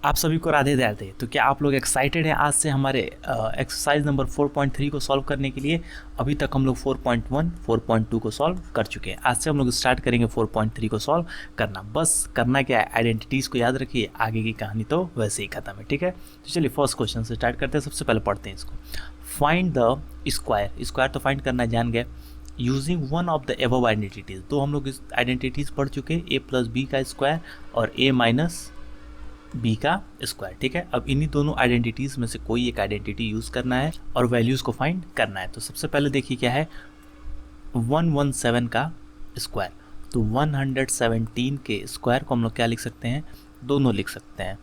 आप सभी को राधे राधे। तो क्या आप लोग एक्साइटेड हैं आज से हमारे एक्सरसाइज नंबर 4.3 को सॉल्व करने के लिए? अभी तक हम लोग 4.1, 4.2 को सॉल्व कर चुके हैं। आज से हम लोग स्टार्ट करेंगे 4.3 को सॉल्व करना। बस करना क्या है, आइडेंटिटीज़ को याद रखिए, आगे की कहानी तो वैसे ही खत्म है। ठीक है, तो चलिए फर्स्ट क्वेश्चन से स्टार्ट करते हैं। सबसे पहले पढ़ते हैं इसको। Find the square. स्क्वायर तो फाइंड करना जान गए। Using one of the above identities. तो हम लोग इस आइडेंटिटीज़ पढ़ चुके हैं, ए प्लस बी का स्क्वायर और ए माइनस बी का स्क्वायर। ठीक है, अब इन्हीं दोनों आइडेंटिटीज में से कोई एक आइडेंटिटी यूज करना है और वैल्यूज को फाइंड करना है। तो सबसे पहले देखिए क्या है, 117 का स्क्वायर। तो 117 के स्क्वायर को हम लोग क्या लिख सकते हैं, दोनों लिख सकते हैं।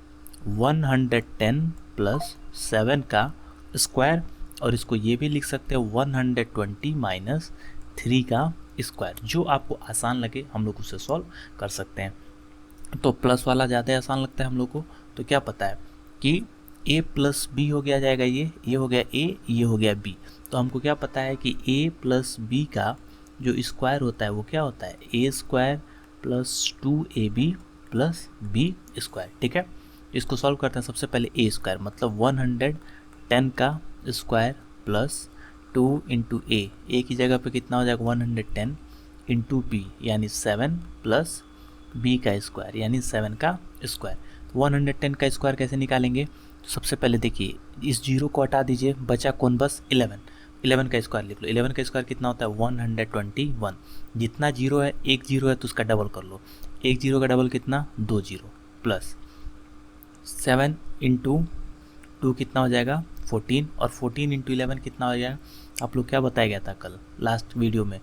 110 प्लस 7 का स्क्वायर, और इसको ये भी लिख सकते हैं 120 माइनस 3 का स्क्वायर। जो आपको आसान लगे हम लोग उससे सॉल्व कर सकते हैं। तो प्लस वाला ज़्यादा आसान लगता है हम लोग को। तो क्या पता है कि a प्लस बी हो गया जाएगा, ये हो गया a, ये हो गया b। तो हमको क्या पता है कि a प्लस बी का जो स्क्वायर होता है वो क्या होता है, a square plus 2ab plus b square. ठीक है, इसको सॉल्व करते हैं। सबसे पहले a स्क्वायर मतलब 110 का स्क्वायर प्लस 2 इंटू a की जगह पे कितना हो जाएगा 110 इंटू b यानी 7 प्लस b का स्क्वायर यानी 7 का स्क्वायर। 110 का स्क्वायर कैसे निकालेंगे? तो सबसे पहले देखिए इस जीरो को हटा दीजिए, बचा कौन, बस 11 का स्क्वायर लिख लो। 11 का स्क्वायर कितना होता है 121। जितना जीरो है, एक जीरो है तो उसका डबल कर लो। एक जीरो का डबल कितना, 2 जीरो, प्लस 7 इंटू 2 कितना हो जाएगा 14, और 14 इंटू 11 कितना हो जाएगा, आप लोग क्या बताया गया था कल लास्ट वीडियो में।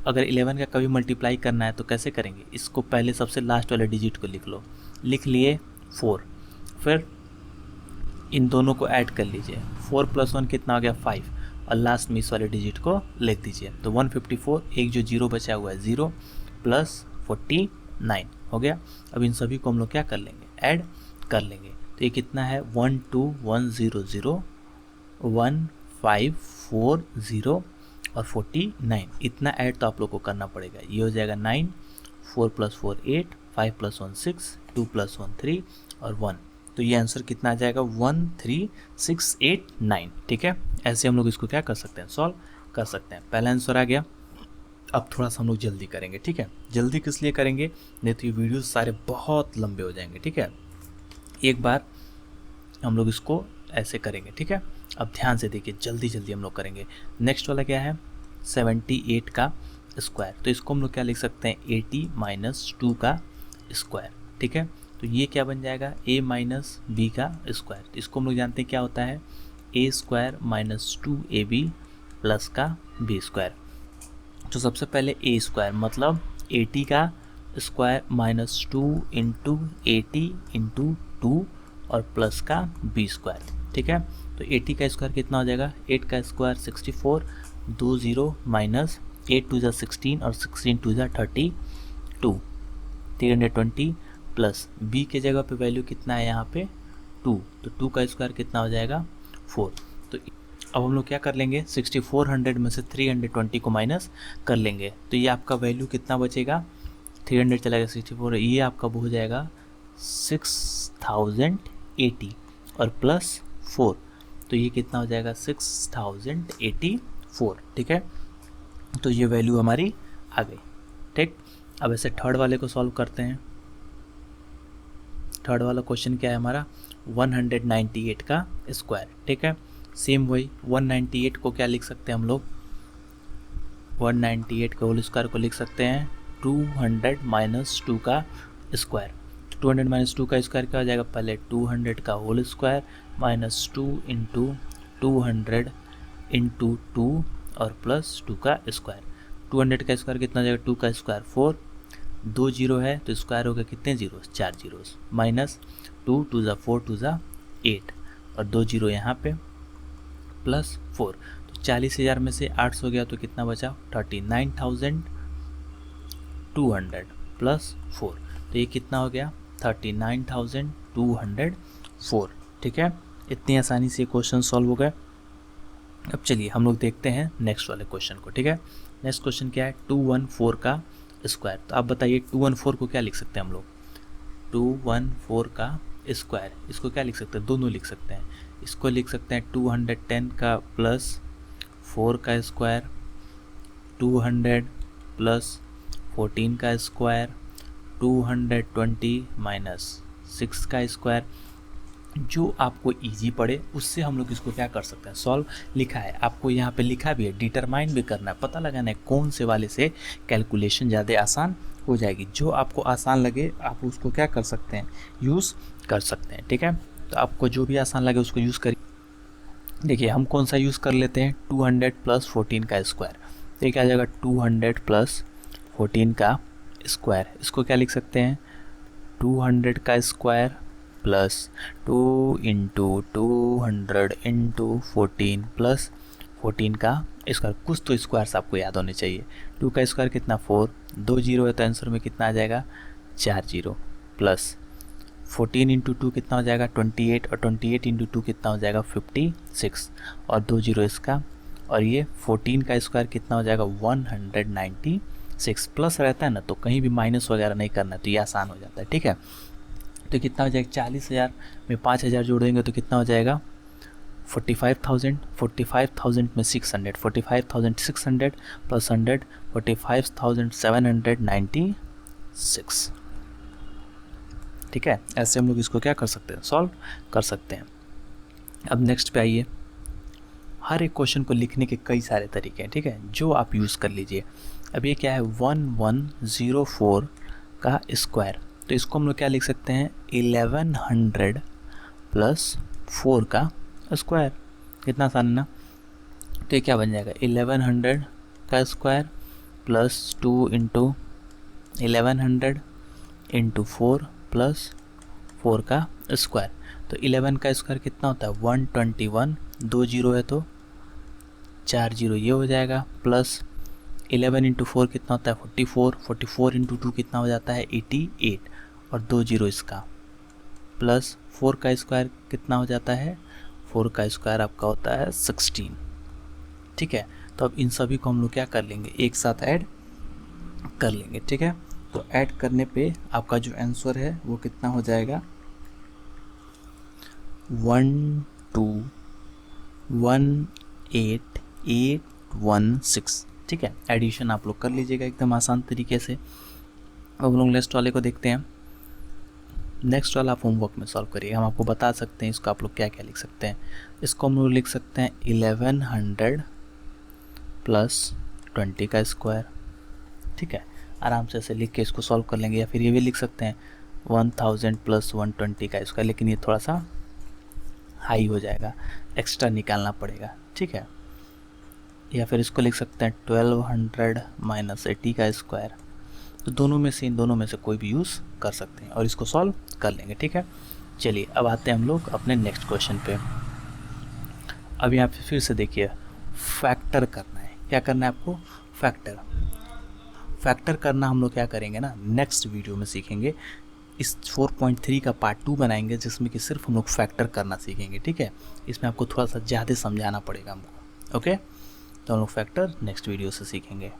अगर 11 का कभी मल्टीप्लाई करना है तो कैसे करेंगे, इसको पहले सबसे लास्ट वाले डिजिट को लिख लो। लिख लिए 4, फिर इन दोनों को ऐड कर लीजिए। 4 प्लस 1 कितना हो गया 5, और लास्ट में इस वाले डिजिट को लिख दीजिए। तो 154, एक जो जीरो बचा हुआ है 0 प्लस 49 हो गया। अब इन सभी को हम लोग क्या कर लेंगे, ऐड कर लेंगे। तो ये कितना है 12100 1540 और 49, इतना ऐड तो आप लोग को करना पड़ेगा। ये हो जाएगा 9, 4 प्लस 4 8, 5 प्लस 1 6, 2 प्लस 1 3 और 1। तो ये आंसर कितना आ जाएगा 13689। ठीक है, ऐसे हम लोग इसको क्या कर सकते हैं, सॉल्व कर सकते हैं। पहला आंसर आ गया। अब थोड़ा सा हम लोग जल्दी करेंगे। ठीक है, जल्दी किस लिए करेंगे, नहीं तो ये वीडियो सारे बहुत लंबे हो जाएंगे। ठीक है, एक बार हम लोग इसको ऐसे करेंगे। ठीक है, अब ध्यान से देखिए, जल्दी जल्दी हम लोग करेंगे। नेक्स्ट वाला क्या है 78 का स्क्वायर। तो इसको हम लोग क्या लिख सकते हैं 80 माइनस 2 का स्क्वायर। ठीक है, तो ये क्या बन जाएगा a माइनस बी का स्क्वायर। तो इसको हम लोग जानते हैं क्या होता है a square minus 2ab plus का b स्क्वायर। तो सबसे पहले a स्क्वायर मतलब 80 का स्क्वायर माइनस 2 इंटू 80 इंटू 2 और प्लस का b स्क्वायर। ठीक है, तो 80 का स्क्वायर कितना हो जाएगा, 8 का स्क्वायर 64, 2 0 माइनस 8 टू ज़ा 16 और 16 टू ज़ा 32, 320 प्लस b के जगह पे वैल्यू कितना है यहाँ पे 2, तो 2 का स्क्वायर कितना हो जाएगा 4। तो अब हम लोग क्या कर लेंगे 6400 में से 320 को माइनस कर लेंगे। तो ये आपका वैल्यू कितना बचेगा, 300 चला गया 64, ये आपका हो जाएगा 6080 और प्लस 4, तो ये कितना हो जाएगा 6084। ठीक है, तो ये वैल्यू हमारी आ गई। ठीक, अब ऐसे थर्ड वाले को सॉल्व करते हैं। थर्ड वाला क्वेश्चन क्या है हमारा 198 का स्क्वायर। ठीक है, सेम वही 198 को क्या लिख सकते हैं हम लोग, 198 के होल स्क्वायर को लिख सकते हैं 200 माइनस 2 का स्क्वायर। 200 माइनस 2 का स्क्वायर क्या हो जाएगा, पहले 200 का whole square minus 2 into 200 into 2 और प्लस 2 का स्क्वायर। 200 का स्क्वायर कितना हो जाएगा, 2 का स्क्वायर 4, 2 जीरो है तो स्क्वायर हो गया कितने जीरो, 4 जीरो, माइनस 2 टू ज़ा 4 टू ज़ा 8 और 2 जीरो यहाँ पे प्लस 4। तो 40,000 में से 800 गया तो कितना बचा 39,200 प्लस 4, तो ये कितना हो गया 39,204। ठीक है, इतनी आसानी से क्वेश्चन सॉल्व हो गए। अब चलिए हम लोग देखते हैं नेक्स्ट वाले क्वेश्चन को। ठीक है, नेक्स्ट क्वेश्चन क्या है 214 का स्क्वायर। तो आप बताइए 214 को क्या लिख सकते हैं हम लोग, 214 का स्क्वायर, इसको क्या लिख सकते हैं, दोनों लिख सकते हैं। इसको लिख सकते हैं 210 का प्लस 4 का स्क्वायर, 200 प्लस 14 का स्क्वायर, 220 माइनस 6 का स्क्वायर। जो आपको इजी पड़े उससे हम लोग इसको क्या कर सकते हैं, सॉल्व। लिखा है आपको यहाँ पे, लिखा भी है, डिटरमाइन भी करना है, पता लगाना है कौन से वाले से कैलकुलेशन ज़्यादा आसान हो जाएगी। जो आपको आसान लगे आप उसको क्या कर सकते हैं, यूज़ कर सकते हैं। ठीक है, तो आपको जो भी आसान लगे उसको यूज़ करिए। देखिए हम कौन सा यूज़ कर लेते हैं, 200 प्लस 14 का स्क्वायर। तो ये क्या आ जाएगा, 200 प्लस 14 का स्क्वायर। इसको क्या लिख सकते हैं, 200 का square plus 2 into 200 into 14 plus 14 का स्क्वायर। कुछ तो स्क्वायर्स आपको याद होने चाहिए। 2 का स्क्वायर कितना, 4, 2 जीरो है तो आंसर में कितना आ जाएगा, 4 जीरो, प्लस 14 इंटू 2 कितना हो जाएगा, 28, और 28 इंटू 2 कितना हो जाएगा, 56, और 2 जीरो इसका, और ये 14 का स्क्वायर कितना हो जाएगा, 196। प्लस रहता है ना तो कहीं भी माइनस वगैरह नहीं करना है, तो ये आसान हो जाता है। ठीक है, तो कितना हो जाएगा, 40,000 में 5,000 जोड़ देंगे तो कितना हो जाएगा, 45,000, 45,000 में 600, 45,600 प्लस 100, 45,796। ठीक है, ऐसे हम लोग इसको क्या कर सकते हैं, सॉल्व कर सकते हैं। अब नेक्स्ट पे आइए। हर एक क्वेश्चन को लिखने के कई सारे तरीके हैं, ठीक है, जो आप यूज़ कर लीजिए। अब ये क्या है, 1104 का स्क्वायर। तो इसको हम लोग क्या लिख सकते हैं, 1100 प्लस 4 का स्क्वायर। कितना आसान है ना। तो ये क्या बन जाएगा, 1100 का square plus 2 into 1100 into 4 plus 4 का स्क्वायर। तो 11 का स्क्वायर कितना होता है, 121, 2 जीरो है तो 4 जीरो ये हो जाएगा, प्लस 11 इंटू 4 कितना होता है, 44, 44 इंटू 2 कितना हो जाता है, 88, और 2 जीरो इसका, प्लस 4 का स्क्वायर कितना हो जाता है, 4 का स्क्वायर आपका होता है 16। ठीक है, तो अब इन सभी को हम लोग क्या कर लेंगे, एक साथ ऐड कर लेंगे। ठीक है, तो ऐड करने पे आपका जो आंसर है वो कितना हो जाएगा, 1218816। ठीक है, एडिशन आप लोग कर लीजिएगा एकदम आसान तरीके से। अब हम लोग नेक्स्ट वाले को देखते हैं। नेक्स्ट वाला आप होमवर्क में सॉल्व करिए, हम आपको बता सकते हैं इसको आप लोग क्या क्या लिख सकते हैं। इसको हम लोग लिख सकते हैं 1100 प्लस 20 का स्क्वायर। ठीक है, आराम से ऐसे लिख के इसको सॉल्व कर लेंगे। या फिर ये भी लिख सकते हैं 1000 प्लस 120 का स्क्वायर, लेकिन ये थोड़ा सा हाई हो जाएगा, एक्स्ट्रा निकालना पड़ेगा। ठीक है, या फिर इसको लिख सकते हैं 1200 माइनस 80 का स्क्वायर। तो दोनों में से, इन दोनों में से कोई भी यूज़ कर सकते हैं और इसको सॉल्व कर लेंगे। ठीक है, चलिए अब आते हैं हम लोग अपने नेक्स्ट क्वेश्चन पे। अब यहाँ पे फिर से देखिए, फैक्टर करना है। क्या करना है आपको, फैक्टर करना हम लोग क्या करेंगे ना, नेक्स्ट वीडियो में सीखेंगे। इस 4.3 का पार्ट 2 बनाएंगे जिसमें कि सिर्फ हम लोग फैक्टर करना सीखेंगे। ठीक है, इसमें आपको थोड़ा सा ज़्यादा समझाना पड़ेगा हमको। ओके, तो हम लोग फैक्टर नेक्स्ट वीडियो से सीखेंगे।